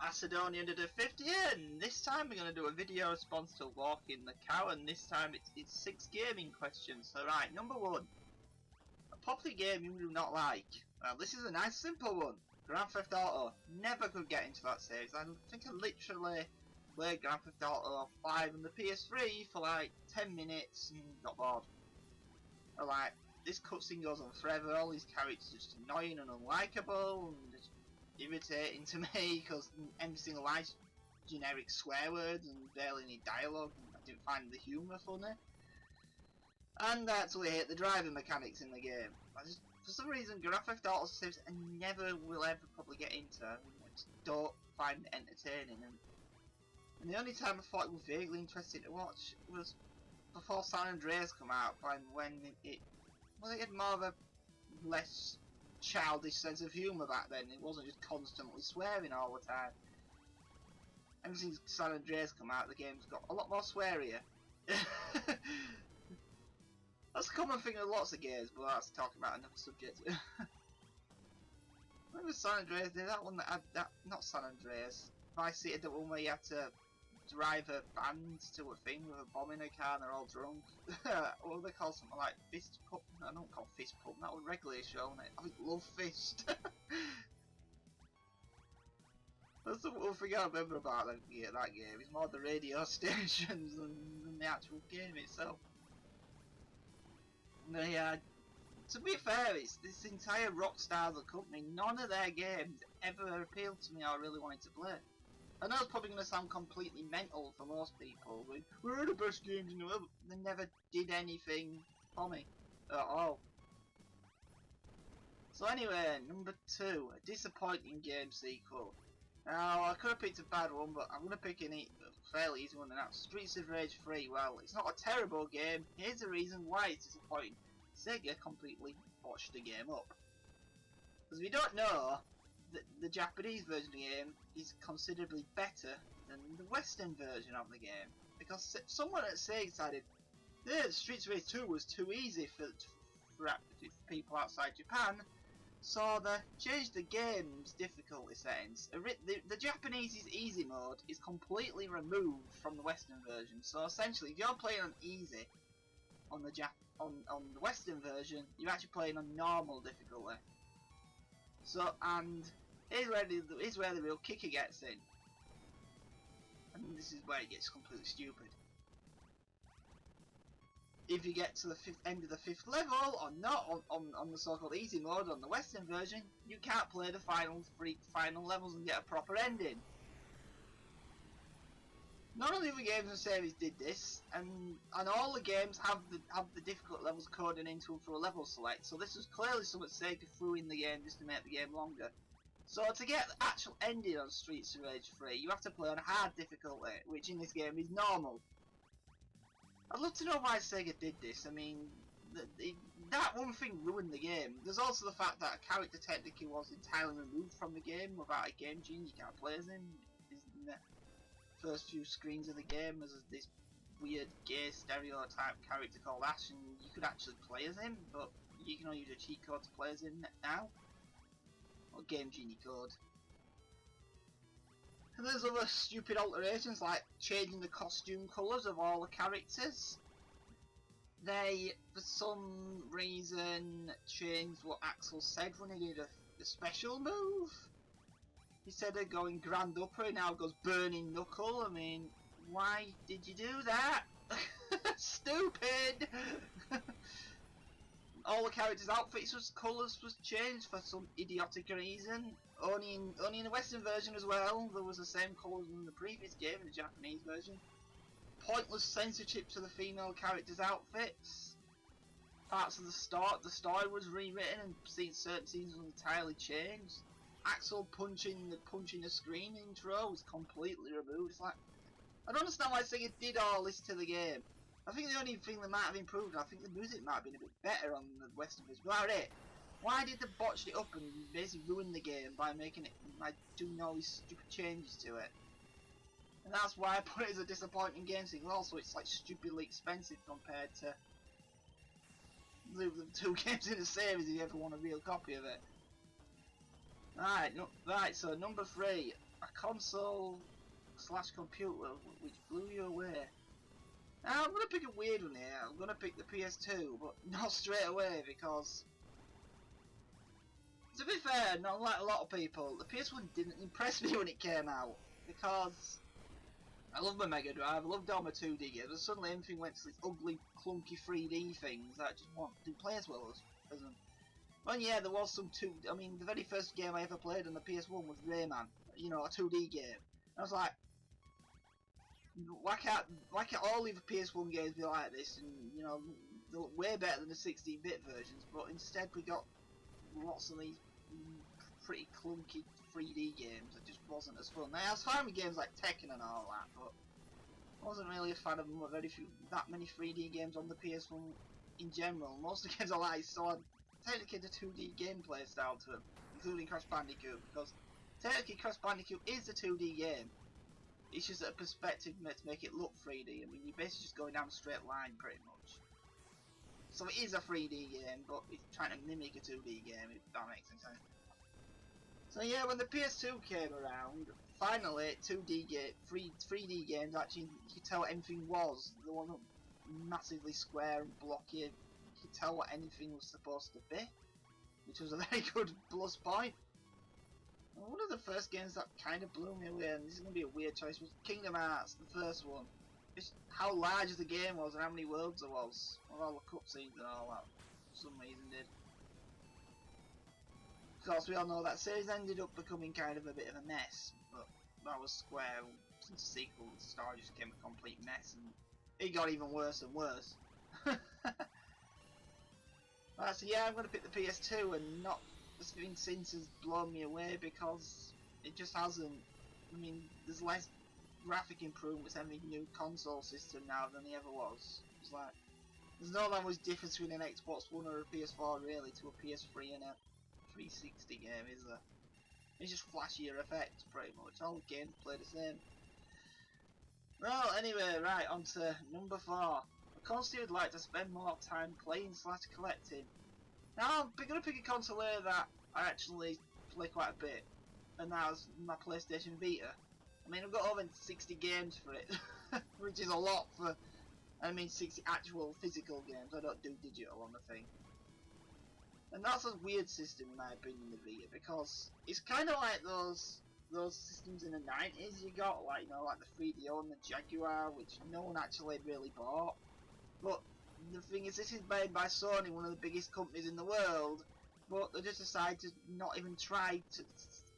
Macedonia to do 50, and this time we're going to do a video response to Walking the Cow, and this time it's 6 gaming questions. So right, number 1. A popular game you do not like. Well, this is a nice simple one. Grand Theft Auto. Never could get into that series. I think I literally played Grand Theft Auto 5 on the PS3 for like 10 minutes and got bored. Or like, this cutscene goes on forever, all these characters are just annoying and unlikable and just irritating to me because every single line's generic swear words and barely any dialogue. I didn't find the humour funny. And I actually hate the driving mechanics in the game. For some reason, Grand Theft Auto series I never will ever probably get into. I just don't find it entertaining. And the only time I thought it was vaguely interesting to watch was before San Andreas come out, when it had more of a less childish sense of humour back then. It wasn't just constantly swearing all the time. Ever since San Andreas come out, the game's got a lot more swearier. That's a common thing with lots of games, but that's talking about another subject. Remember San Andreas? That one that had that, not San Andreas. Vice City, the one where you had to drive a band to a thing with a bomb in a car and they're all drunk. What do they call something like Fist Pump? I don't call Fist Pump, that was regularly shown it. I think Love Fist. That's the one thing I remember about that game. It's more the radio stations than the actual game itself. Yeah, to be fair, it's this entire Rockstar the company, none of their games ever appealed to me or really wanted to play. I know it's probably going to sound completely mental for most people, we're the best games in the world, but they never did anything for me at all. So anyway, number 2, a disappointing game sequel. Now, I could have picked a bad one, but I'm going to pick a fairly easy one, and that's Streets of Rage 3. Well, it's not a terrible game. Here's the reason why it's disappointing. Sega completely botched the game up. As we don't know, the Japanese version of the game is considerably better than the Western version of the game. Because someone at Sega decided, Streets of Rage 2 was too easy for people outside Japan, so they changed the game's difficulty settings. The Japanese easy mode is completely removed from the Western version. So essentially, if you're playing on easy on the Western version, you're actually playing on normal difficulty. So, and here's where the real kicker gets in, and this is where it gets completely stupid. If you get to the end of the 5th level, or not on the so-called easy mode on the Western version, you can't play the final levels and get a proper ending. None of the other games in series did this, and all the games have the difficult levels coded into them through a level select. So this was clearly something Sega threw in the game just to make the game longer. So to get the actual ending on Streets of Rage 3, you have to play on hard difficulty, which in this game is normal. I'd love to know why Sega did this. I mean, that one thing ruined the game. There's also the fact that a character technically was entirely removed from the game. Without a game gene, you can't play as him. In the first few screens of the game, there's this weird gay stereotype character called Ash, and you could actually play as him, but you can only use a cheat code to play as him now. Or Game Genie code. And there's other stupid alterations like changing the costume colours of all the characters. They, for some reason, changed what Axel said when he did a special move. Instead of going Grand Upper, it now goes Burning Knuckle. I mean, why did you do that? Stupid! All the characters' outfits' colours was changed for some idiotic reason. Only in the Western version as well. There was the same colours in the previous game, in the Japanese version. Pointless censorship to the female characters' outfits. Parts of the story was rewritten and certain scenes were entirely changed. Axel punching the screen intro was completely removed. It's like, I don't understand why Sega did all this to the game. I think the only thing that might have improved, I think the music might have been a bit better on the Western version. But that's it. Why did they botch it up and basically ruin the game by making it, like, doing all these stupid changes to it? And that's why I put it as a disappointing game sequel. Also, it's like stupidly expensive compared to the 2 games in the series if you ever want a real copy of it. Right, no, right. So number 3, a console slash computer which blew you away. Now I'm gonna pick a weird one here. I'm gonna pick the PS2, but not straight away because, to be fair, not like a lot of people, the PS1 didn't impress me when it came out because I love my Mega Drive, I loved all my 2D games, and suddenly everything went to these ugly, clunky 3D things that just didn't play as well as them. Well, yeah, there was some I mean, the very first game I ever played on the PS1 was Rayman, you know, a 2D game. And I was like, why can't all the PS1 games be like this? And you know, they look way better than the 16-bit versions, but instead we got lots of these pretty clunky 3D games that just wasn't as fun. Now, I was fine with games like Tekken and all that, but I wasn't really a fan of that many 3D games on the PS1 in general. Most of the games I like still had technically the 2D gameplay style to them, including Crash Bandicoot, because technically Crash Bandicoot is a 2D game. It's just a perspective meant to make it look 3D. I mean, you're basically just going down a straight line pretty much. So it is a 3D game, but it's trying to mimic a 2D game, if that makes any sense. So yeah, when the PS2 came around, finally 3D games actually, you could tell what anything was. They weren't massively square and blocky. You could tell what anything was supposed to be, which was a very good plus point. And one of the first games that kind of blew me away, and this is going to be a weird choice, was Kingdom Hearts, the first one. Just how large the game was and how many worlds there was, with all the cutscenes and all that, for some reason did. Of course, we all know that series ended up becoming kind of a bit of a mess, but that was Square. Since the sequel, the story just became a complete mess, and it got even worse and worse. Right, so yeah, I'm going to pick the PS2, and not the thing since has blown me away because it just hasn't. I mean, there's less graphic improvements in the new console system now than there ever was. It's like, there's no that much difference between an Xbox One or a PS4 really to a PS3 and a 360 game, is there? It's just flashier effects pretty much. All the games play the same. Well, anyway, right, on to number 4. A console would like to spend more time playing slash collecting. Now, I'm going to pick a console here that I actually play quite a bit, and that's my PlayStation Vita. I mean, I've got over 60 games for it, which is a lot for, I mean 60 actual physical games. I don't do digital on the thing. And that's a weird system in my opinion, the Vita, because it's kind of like those systems in the 90s you got, like, you know, like the 3DO and the Jaguar, which no one actually really bought. But the thing is, this is made by Sony, one of the biggest companies in the world, but they just decided to not even try to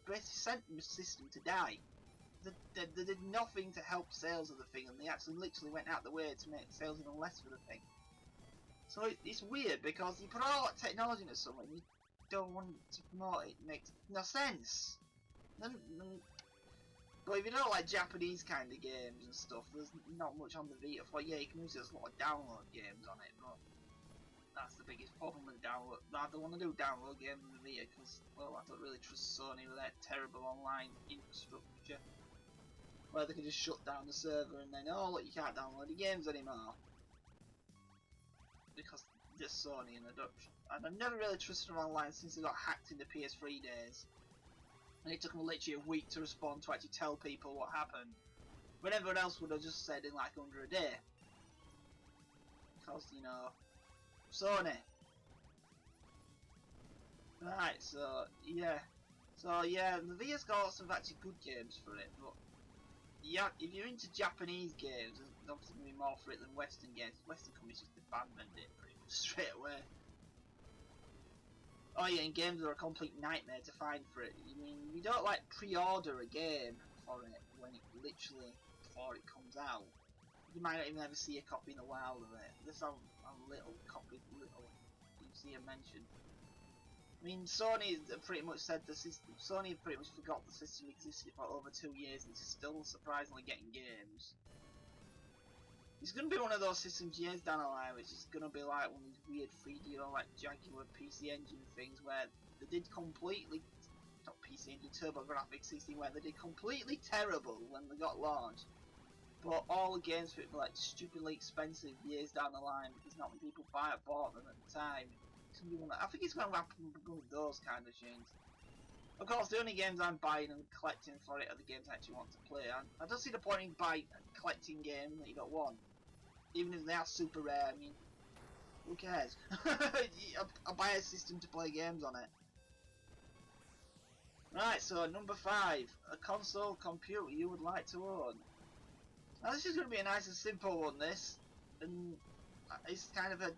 basically send the system to die. They did nothing to help sales of the thing, and they actually literally went out the way to make sales even less for the thing. So it's weird because you put all that technology into something, you don't want to promote it. It makes no sense. But if you don't like Japanese kind of games and stuff, there's not much on the Vita for. Yeah, you can use it as a lot of download games on it, but that's the biggest problem with download. I don't want to do download games on the Vita because, well, I don't really trust Sony with their terrible online infrastructure, where they can just shut down the server and then, oh look, you can't download the games anymore because they're Sony and I've never really trusted them online since they got hacked in the PS3 days. And it took them literally a week to respond to actually tell people what happened, when everyone else would have just said in like under a day. Because, you know, Sony. Right, so yeah, the Via's got lots of actually good games for it, but yeah, if you're into Japanese games, there's obviously going to be more for it than Western games. Western companies just abandoned it pretty much straight away. Oh yeah, and games are a complete nightmare to find for it. I mean, you don't like pre-order a game for it when it literally, before it comes out. You might not even ever see a copy in the wild of it. There's a little copy, you see a mention. I mean, Sony pretty much said the system. Sony pretty much forgot the system existed for over 2 years and is still surprisingly getting games. It's going to be one of those systems years down the line, which is going to be like one of these weird 3D or like Jaguar PC Engine things where they did completely, not PC Engine, TurboGrafx 16, where they did completely terrible when they got launched. But all the games for it were like stupidly expensive years down the line because not many people bought them at the time. It's gonna be one I think it's going to happen with those kind of things. Of course, the only games I'm buying and collecting for it are the games I actually want to play. I don't see the point in buying a collecting game that you don't want, even if they are super rare. I mean, who cares? I'll buy a system to play games on it. Right, so number 5, a console computer you would like to own. Now this is going to be a nice and simple one, this, and it's kind of a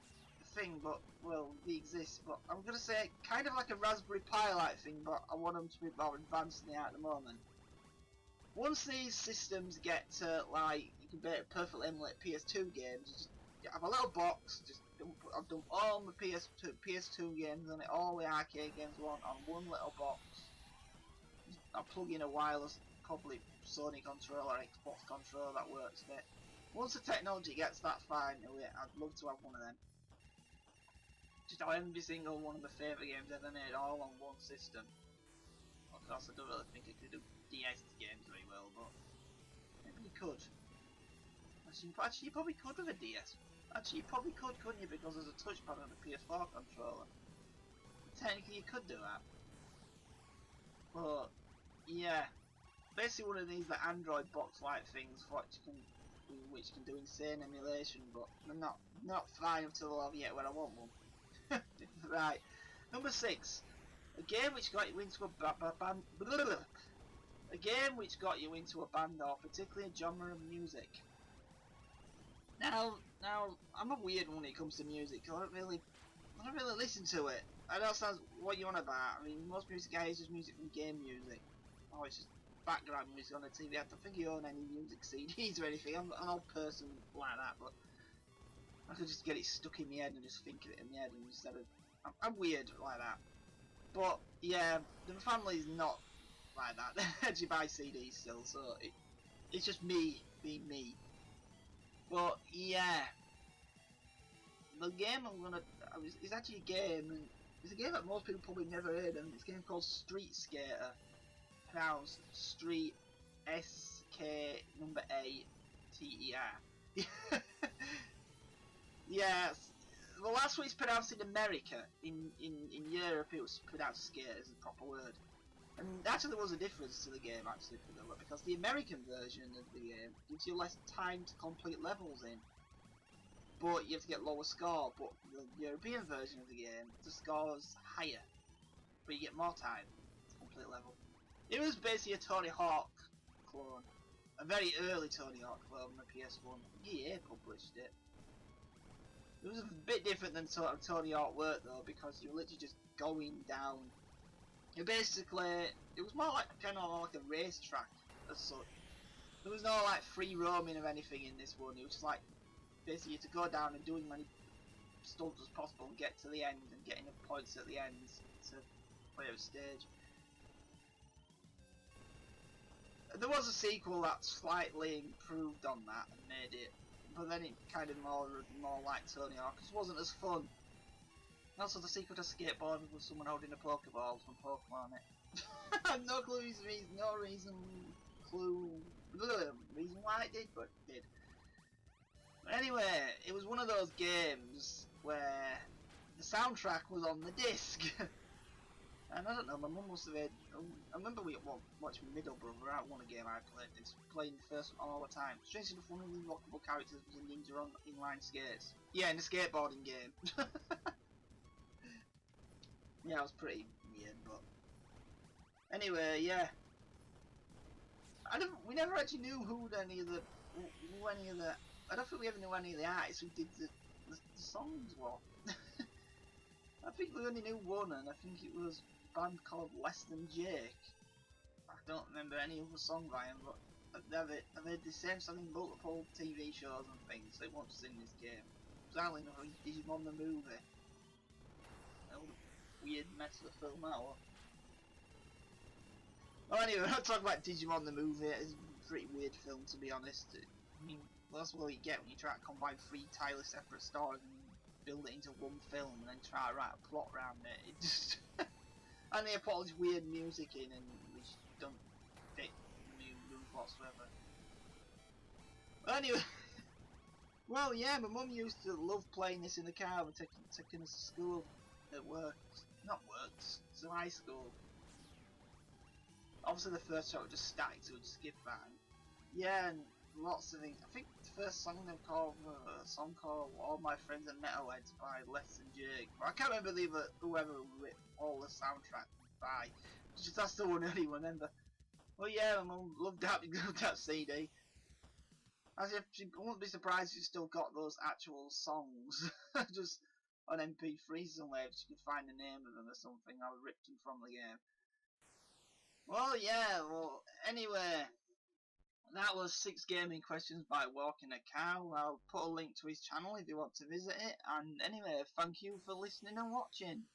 thing, but, well, they exist, but I'm going to say kind of like a Raspberry Pi like thing, but I want them to be more advanced than they are at the moment. Once these systems get to, like, you can perfectly emulate PS2 games, you just have a little box, I've done all my PS2 games on it, all the arcade games I want on one little box. I'll plug in a wireless, probably Sony controller or Xbox controller that works with it. Once the technology gets that far into it, I'd love to have one of them. Just have every single one of my favourite games ever made all on one system. Of course, I don't really think I could do DS games very well, but maybe you could. Actually, you probably could with a DS. Actually, you probably could, couldn't you? Because there's a touchpad on the PS4 controller. Technically, you could do that. But yeah, basically one of these like Android box-like things which can do insane emulation, but they're not fine up to the level yet when I want one. Right, number 6, a game which got you into a game which got you into a band or particularly a genre of music. Now I'm a weird one when it comes to music. I don't really listen to it. I know that sounds what you on about. I mean, most music guys just music from game music. Oh, it's just background music on the TV. I don't think you own any music CDs or anything. I'm an old person like that, but I could just get it stuck in my head and just think of it in my head instead of. I'm weird like that. But yeah, the family's not like that. They actually buy CDs still, so it's just me being me. But yeah, the game it's actually a game, and it's a game that most people probably never heard of. It's a game called Street Skater, pronounced Street SK number A TER. Yes, well that's what it's pronounced in America. In Europe it was pronounced skater as a proper word. And actually there was a difference to the game actually because the American version of the game gives you less time to complete levels in. But you have to get lower score, but the European version of the game, the score's higher. But you get more time to complete level. It was basically a Tony Hawk clone. A very early Tony Hawk clone on the PS1. EA published it. It was a bit different than sort of Tony Hawk worked though, because you were literally just going down. It was more like kind of like a racetrack as such. There was no like free roaming of anything in this one. It was just like basically to go down and do as many stunts as possible and get to the end and get enough points at the end to play a stage. There was a sequel that slightly improved on that and made it, but then it kind of more like Tony Hawk. It wasn't as fun. And also the sequel to Skateboarding was someone holding a Pokeball from Pokemon on it. No clue reason why it did, but it did. Anyway, it was one of those games where the soundtrack was on the disc. And I don't know, my mum must have had. I remember we watched my middle brother out one game I played this, playing the first one all the time. Strangely enough, one of the unlockable characters was a ninja on inline skates. Yeah, in the skateboarding game. Yeah, it was pretty weird, but. Anyway, yeah. We never actually knew who any of the. I don't think we ever knew any of the artists who did the songs were. I think we only knew one, and I think it was a band called Less Than Jake. I don't remember any other song by him, but I've heard the same song in multiple TV shows and things, so it won't just in this game. Sadly enough, Digimon the movie. That was a weird mess of a film that was. Well anyway, we're not talking about Digimon the movie. It's a pretty weird film to be honest. I mean, that's what you get when you try to combine 3 entirely separate stories and build it into one film and then try to write a plot around it. It just and they put all this weird music in and which don't fit the move whatsoever. But anyway, well yeah, my mum used to love playing this in the car and taking us to school at work. Not work, to high school. obviously the first track was just static, so we'd skip that. Yeah, and lots of things. I think the first song they called a song called "All My Friends Are Metalheads" by Less Than Jake. But I can't remember whoever wrote all the soundtrack by. Just that's the one I only remember. Well, yeah, my mum loved that CD. As if she wouldn't be surprised if she still got those actual songs just on MP3 somewhere. If she could find the name of them or something, I ripped them from the game. Well, yeah. Well, anyway. That was 6 gaming questions by Walking a Cow. I'll put a link to his channel if you want to visit it. And anyway, thank you for listening and watching.